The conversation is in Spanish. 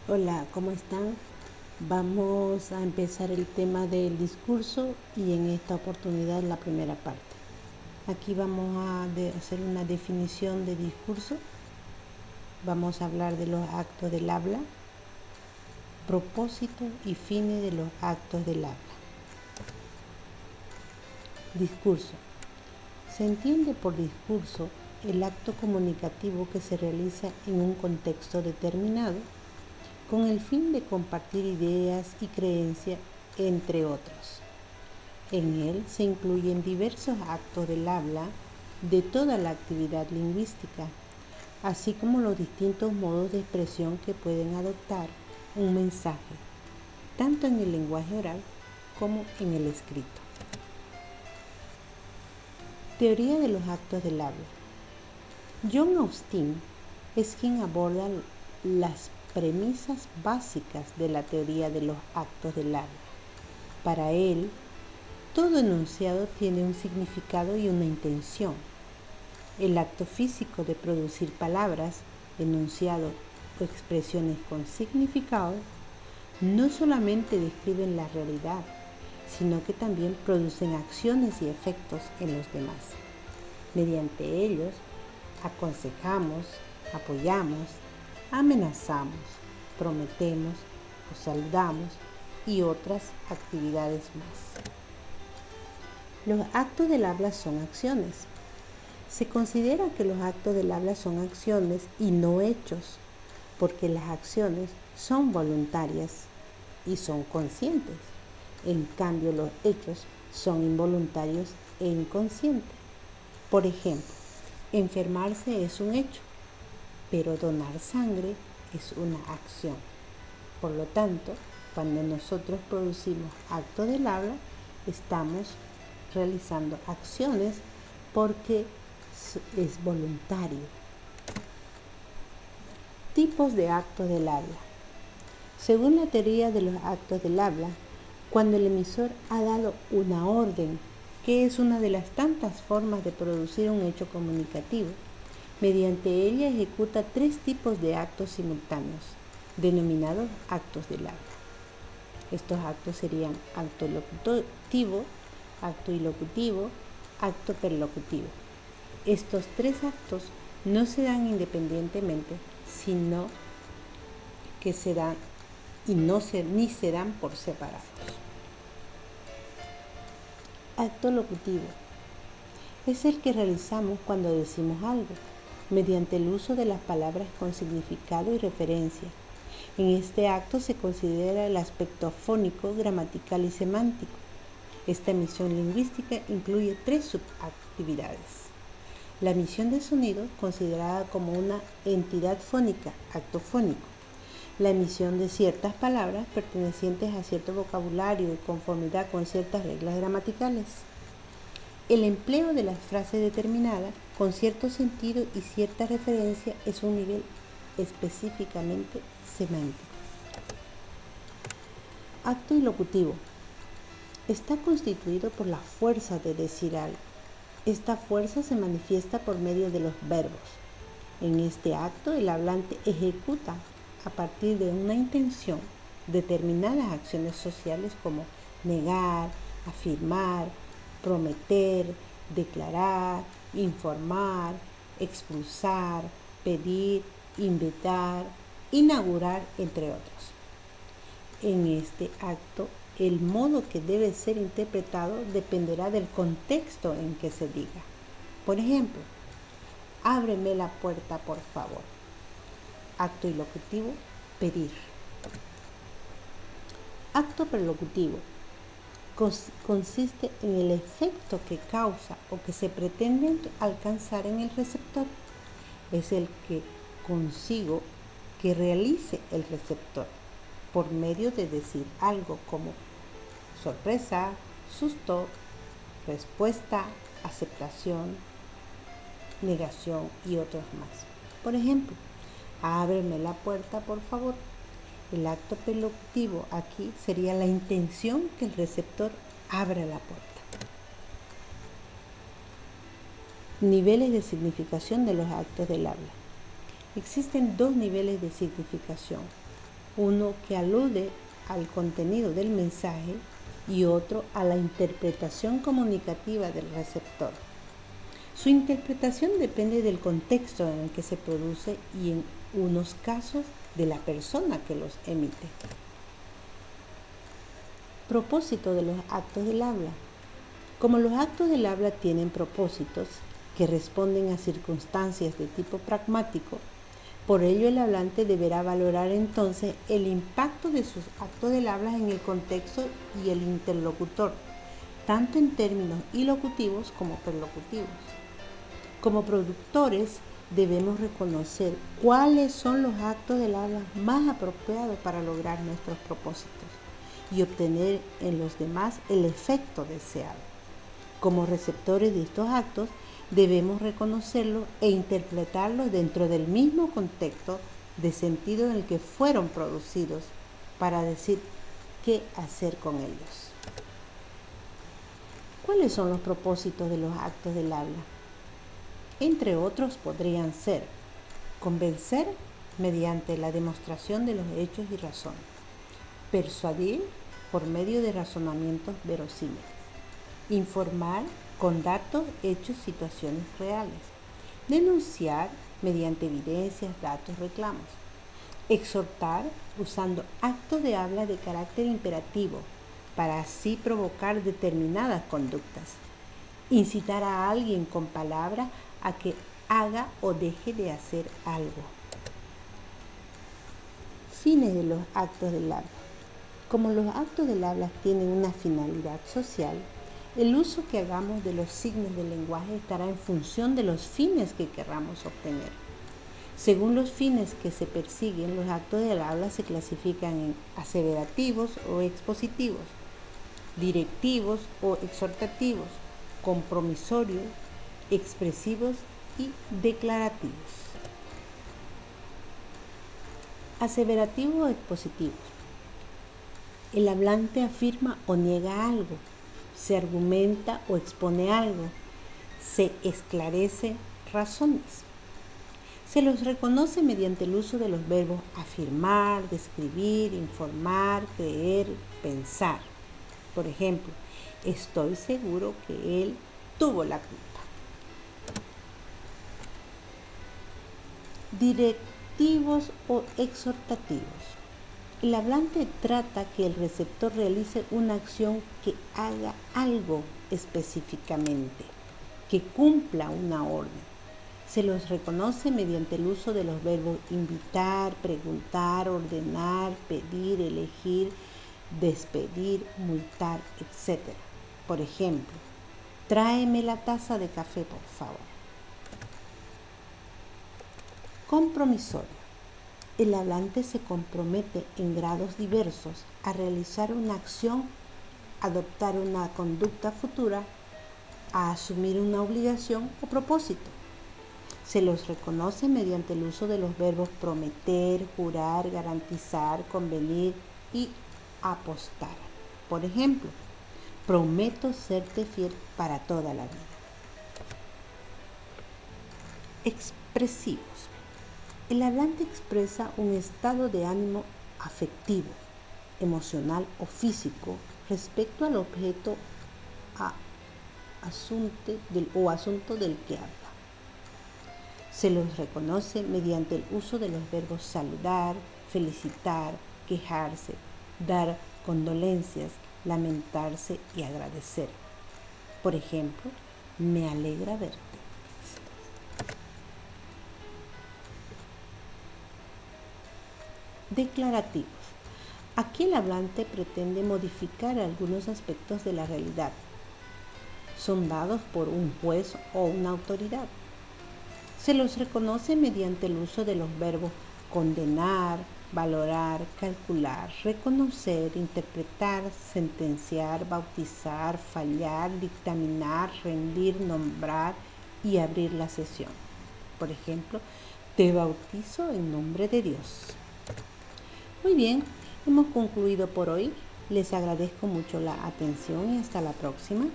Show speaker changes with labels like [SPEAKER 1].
[SPEAKER 1] Hola, ¿cómo están? Vamos a empezar el tema del discurso y en esta oportunidad la primera parte. Aquí vamos a hacer una definición de discurso. Vamos a hablar de los actos del habla, propósito y fines de los actos del habla. Discurso. Se entiende por discurso el acto comunicativo que se realiza en un contexto determinado con el fin de compartir ideas y creencias, entre otros. En él se incluyen diversos actos del habla de toda la actividad lingüística, así como los distintos modos de expresión que pueden adoptar un mensaje, tanto en el lenguaje oral como en el escrito. Teoría de los actos del habla. John Austin es quien aborda las premisas básicas de la teoría de los actos del habla. Para él, todo enunciado tiene un significado y una intención. El acto físico de producir palabras, enunciados o expresiones con significado no solamente describen la realidad, sino que también producen acciones y efectos en los demás. Mediante ellos, aconsejamos, apoyamos, amenazamos, prometemos o saludamos y otras actividades más. Los actos del habla son acciones. Se considera que los actos del habla son acciones y no hechos, porque las acciones son voluntarias y son conscientes. En cambio, los hechos son involuntarios e inconscientes. Por ejemplo, enfermarse es un hecho, pero donar sangre es una acción. Por lo tanto, cuando nosotros producimos actos del habla, estamos realizando acciones porque es voluntario. Tipos de actos del habla. Según la teoría de los actos del habla, cuando el emisor ha dado una orden, que es una de las tantas formas de producir un hecho comunicativo, mediante ella ejecuta tres tipos de actos simultáneos, denominados actos del habla. Estos actos serían acto locutivo, acto ilocutivo, acto perlocutivo. Estos tres actos no se dan independientemente, sino que se dan ni se dan por separados. Acto locutivo es el que realizamos cuando decimos algo, mediante el uso de las palabras con significado y referencia. En este acto se considera el aspecto fónico, gramatical y semántico. Esta emisión lingüística incluye tres subactividades. La emisión de sonido, considerada como una entidad fónica, acto fónico. La emisión de ciertas palabras pertenecientes a cierto vocabulario y conformidad con ciertas reglas gramaticales. El empleo de las frases determinadas con cierto sentido y cierta referencia es un nivel específicamente semántico. Acto ilocutivo. Está constituido por la fuerza de decir algo. Esta fuerza se manifiesta por medio de los verbos. En este acto, el hablante ejecuta a partir de una intención determinadas acciones sociales como negar, afirmar, prometer, declarar, informar, expulsar, pedir, invitar, inaugurar, entre otros. En este acto, el modo que debe ser interpretado dependerá del contexto en que se diga. Por ejemplo, ábreme la puerta, por favor. Acto ilocutivo, pedir. Acto perlocutivo consiste en el efecto que causa o que se pretende alcanzar en el receptor. Es el que consigo que realice el receptor por medio de decir algo como sorpresa, susto, respuesta, aceptación, negación y otros más. Por ejemplo, ábreme la puerta, por favor. El acto perlocutivo aquí sería la intención que el receptor abra la puerta. Niveles de significación de los actos del habla. Existen dos niveles de significación. uno que alude al contenido del mensaje y otro a la interpretación comunicativa del receptor. Su interpretación depende del contexto en el que se produce y en unos casos de la persona que los emite. Propósito de los actos del habla. Como los actos del habla tienen propósitos que responden a circunstancias de tipo pragmático, por ello el hablante deberá valorar entonces el impacto de sus actos del habla en el contexto y el interlocutor, tanto en términos ilocutivos como perlocutivos. Como productores debemos reconocer cuáles son los actos del habla más apropiados para lograr nuestros propósitos y obtener en los demás el efecto deseado. Como receptores de estos actos, debemos reconocerlos e interpretarlos dentro del mismo contexto de sentido en el que fueron producidos para decir qué hacer con ellos. ¿Cuáles son los propósitos de los actos del habla? Entre otros podrían ser convencer mediante la demostración de los hechos y razones, persuadir por medio de razonamientos verosímiles, informar con datos, hechos, situaciones reales, denunciar mediante evidencias, datos, reclamos, exhortar usando actos de habla de carácter imperativo para así provocar determinadas conductas, incitar a alguien con palabras a que haga o deje de hacer algo. Fines de los actos del habla. Como los actos del habla tienen una finalidad social, el uso que hagamos de los signos del lenguaje estará en función de los fines que querramos obtener. Según los fines que se persiguen, los actos del habla se clasifican en aseverativos o expositivos, directivos o exhortativos, compromisorios, expresivos y declarativos. Aseverativos o expositivos. El hablante afirma o niega algo, se argumenta o expone algo, se esclarece razones. Se los reconoce mediante el uso de los verbos afirmar, describir, informar, creer, pensar. Por ejemplo, estoy seguro que él tuvo la culpa. Directivos o exhortativos. El hablante trata que el receptor realice una acción que haga algo específicamente, que cumpla una orden. Se los reconoce mediante el uso de los verbos invitar, preguntar, ordenar, pedir, elegir, despedir, multar, etc. Por ejemplo, tráeme la taza de café, por favor. Compromisorio. El hablante se compromete en grados diversos a realizar una acción, adoptar una conducta futura, a asumir una obligación o propósito. Se los reconoce mediante el uso de los verbos prometer, jurar, garantizar, convenir y apostar. Por ejemplo, prometo serte fiel para toda la vida. Expresivos. El hablante expresa un estado de ánimo afectivo, emocional o físico respecto al objeto o asunto del que habla. Se los reconoce mediante el uso de los verbos saludar, felicitar, quejarse, dar condolencias, lamentarse y agradecer. Por ejemplo, me alegra verte. Declarativos. Aquí el hablante pretende modificar algunos aspectos de la realidad. Son dados por un juez o una autoridad. Se los reconoce mediante el uso de los verbos condenar, valorar, calcular, reconocer, interpretar, sentenciar, bautizar, fallar, dictaminar, rendir, nombrar y abrir la sesión. Por ejemplo, te bautizo en nombre de Dios. Muy bien, hemos concluido por hoy. Les agradezco mucho la atención y hasta la próxima.